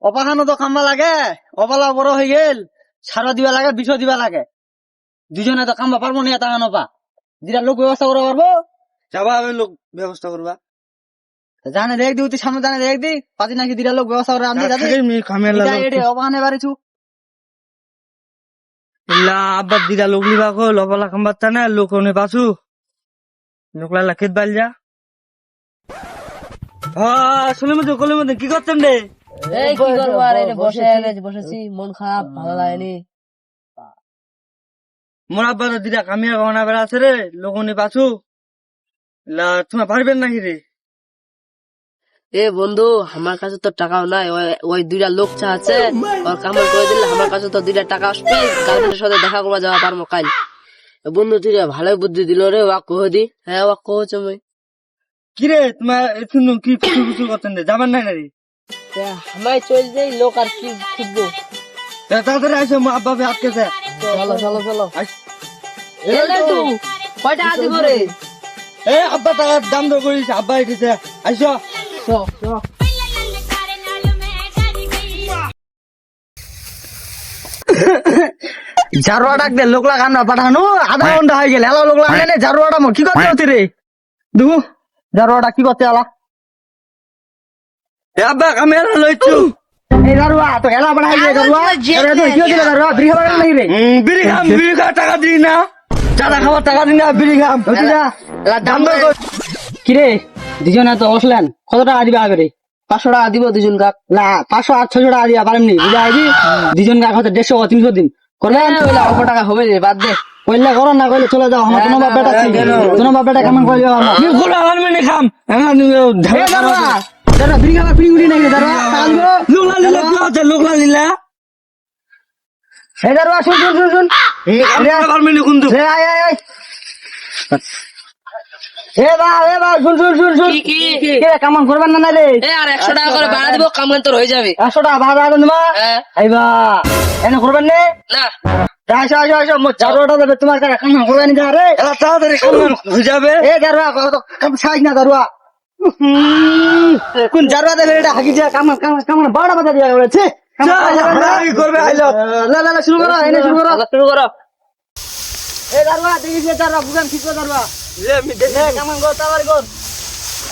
অপাখানো তো কামবা লাগে, অপালা বড় হয়ে গেল, সারা দিবা লাগে, বিষ দিবা লাগে। দুজনে তো কামবা পারবো না, এটা নপা যেটা লোক ব্যবস্থা করতে পারবো। যাবা আমি লোক ব্যবস্থা করবা। জানে দেখ দি, তুই সামনে জানে দেখ দি, পাতি নাকি দুটা লোক ব্যবস্থা করে আনতে যাবি। অপাখানে বাড়িছু ইল্লা আব্বা দিদা লোক লিবা কো লবলা খাম্বার টানে লোক নে পাছু লোকলা লাখিত বাল যা। শুনে মধ্যে কলের মধ্যে কি করছেন রে? এই কি করবো আর এই বসেছি, মন খারাপ, ভালো লাগেনি। মোর আব্বা তো দিদা কামিয়া গহনা বেড়া আছে রে, লোক নে পাছু লা তোমার পারবেন নাকি রে? এ বন্ধু, আমার কাছে তো টাকাও নাই, ওই দুইটা লোক আছে, ওর কামাই করে দিলে আমার কাছে তো দুইটা টাকা আসবে, গার্লফ্রেন্ডের সাথে দেখা করবা যাওয়া পারবো কাল। বন্ধু তুই ভালো বুদ্ধি দিল রে, ওয়াক কহ দি। হ্যাঁ ওয়াক কহ তুমি কি রে তোমার শুনো কি ফুসু ফুসু করছেন রে? যাবেন নাই না রে? আমায় চল যাই, লোক আর কি শিখবো। তাড়াতাড়ি আসো, মো আব্বা বে আটকেছে। চলো চলো চলো। আস- কয় টাকা দিব রে? এ আব্বা টাকা দাম দর করিস, আব্বা এসেছে, আইসো। জারুয়া ডাক দে, লোকলা কান্না পাঠানো আধা ঘন্টা হয়ে গেল, এলা লোকলা আনে জারুয়াটা কি করতে হচ্ছে রে? দেখু জারুয়াটা কি করতে এলা? এ আব্বা কামিয়া লইছু। এই জারুয়া তো এলা পাঠাই দে, জারুয়া আরে তো কি হইছিল জারুয়া? বিড়ি খাবার নাই রে? বিড়ি খাম, বিড়ি খা টাকা দিই না, চাঁদা খাবার টাকা দিই না, বিড়ি খাম। দাম দর কর। কিরে দুজনে তো বসলেন, কত টাকা দিবা আগে? 500 টাকা দিব দুজন কাক। না 500 আর 600 টাকা দিয়া পারেননি, বুঝা আইবি দুজন কাক হয়তো 150 300 দিন করলেন। অল্প টাকা হবে রে, বাদ দে। কইলে করো না কইলে চলে যাও, আমার তোমার বাপ বেটা ছিল, তোমার বাপ বেটা কেমন কইলে আমার কি গুলো আর মেনে খাম এখন এ দারুয়া দারুয়া বিড়ি খাবার ফ্রি উড়ি নাই দারুয়া তালবো লোকলা লিলা কি হচ্ছে? লোকলা লিলা এ দারুয়া শুন শুন শুন শুন আর মেনে কুন্দু এ আয় আয় আয় এ বা শুন শুন শুন শুন কি কে কেমন করবেন না রে? এ আর 100 টাকা করে ভাড়া দিব, কামগান তোর হয়ে যাবে। 100 টাকা ভাড়া দেন তোমা হ্যাঁ। আইবা এনে করবেন না? না আসো আসো আসো মো জারুয়াটা দেবে তোমার কাছে, কেমন করবেন না রে? এলা তাড়াতাড়ি কাম হয়ে যাবে। এ দারুয়া কত কাম ছাইজ না দারুয়া কোন জারুয়া দেবে এটা হাগি যা কাম কাম কাম বড় বাধা দিয়া বলেছে। কি করবে আইলো? লা লা লা শুরু করো, এনে শুরু করো। শুরু করো। এ দারুয়া দেখিস দারুয়া বুঝান ঠিক করে দারুয়া লে মি দেখে এ কেমন গো তাবারি গো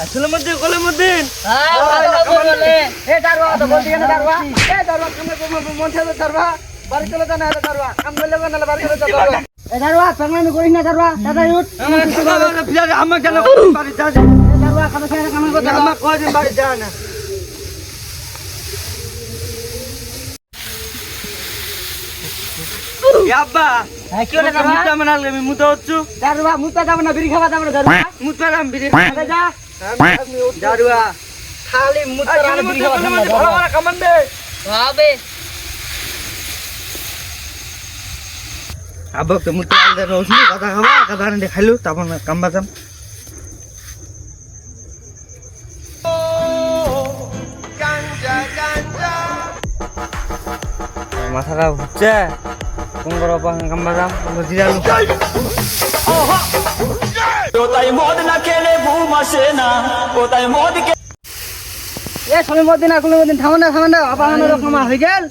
আসলে মধ্যে কলের মধ্যে হ্যাঁ ভালো বলে। এ দারুয়া তো বলতি না দারুয়া এ দারুয়া কামে মন থেকে দারুয়া বাড়ি চলে যা না দারুয়া কাম করলে না বাড়ি চলে যা দারুয়া এ দারুয়া পাগলামি করিস না দারুয়া দাদা উঠ আমার কেন বাড়ি যা এ দারুয়া কামে কামে করতে আমার কয়দিন বাড়ি যা না। আব্বা হ্যাঁ কি হলো দারুয়া মুতা মানাল আমি মুতা হচ্ছু দারুয়া মুতা যাব না বিড়ি খাওয়া যাব না দারুয়া মুতা রাম বিড়ি আগে যা দারুয়া খালি মুতা আর বিড়ি খাওয়া যাব না ভালো ভালো কামান দে হবে। আব্বা তো মুতা আলদা রোজনি কথা খাবা কথা নে খাইলু তারপর কাম বাজাম। মাথাটা ঘুরছে কোন করো কাম বাজাম জিরালু এ সময় মধ্যে না কোনো দিন থামো না আপানো রকম হয়ে গেল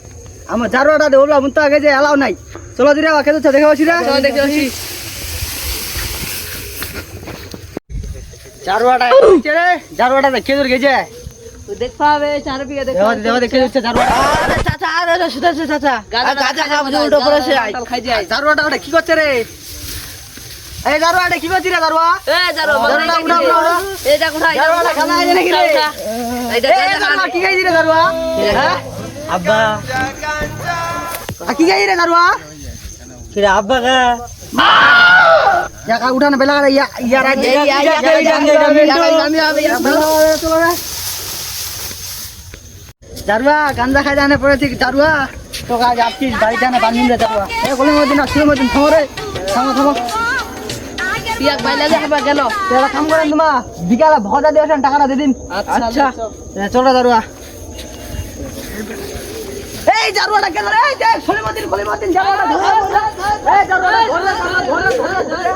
আমার জারুয়াটা দে ওলা মুতা আগে যে এলাও নাই চলো দিরা বাকে তো দেখে বসি রে চল দেখে আসি। জারুয়াটা রে জারুয়াটা দেখে দূর গেছে তুই দেখ পাবে চারদিকে দেখ। দেওয়া দেখে যাচ্ছে জারুয়াটা আরে চাচা আরে সুদাছে চাচা গাজা উল্টো করেছে খাই যাই। জারুয়াটা ওটা কি করছে রে? এই জারুয়াটা কি করছিস রে জারুয়া? এ জারো জারুয়াটা উঠা উঠা এই দেখ উঠা জারুয়াটা খানা আইছে নাকি রে? এই দেখ এই জারুয়া কি খাইছিস রে জারুয়া? হ্যাঁ আব্বা কি খাইছিস রে জারুয়া? কিরে আব্বা কা ইয়াকা উঠানা বেলা ইয়ার জারুয়া গান্দা খাই জানে পড়ে ঠিক জারুয়া তো কাজ আপছিস বাড়ি জানে বানিয়ে দে জারুয়া এ বলে মদিন আসলে মদিন থামো রে থামো পিয়াক বাইলা যাবা গেল। তেরা কাম করেন তোমা বিকালে ভজা দিয়ে আসেন টাকাটা দিয়ে দিন। আচ্ছা চলো জারুয়া এই জারুয়াটা কেন রে? এই দেখ খলিমদ্দিন জারুয়াটা ধরে এই জারুয়াটা ধরে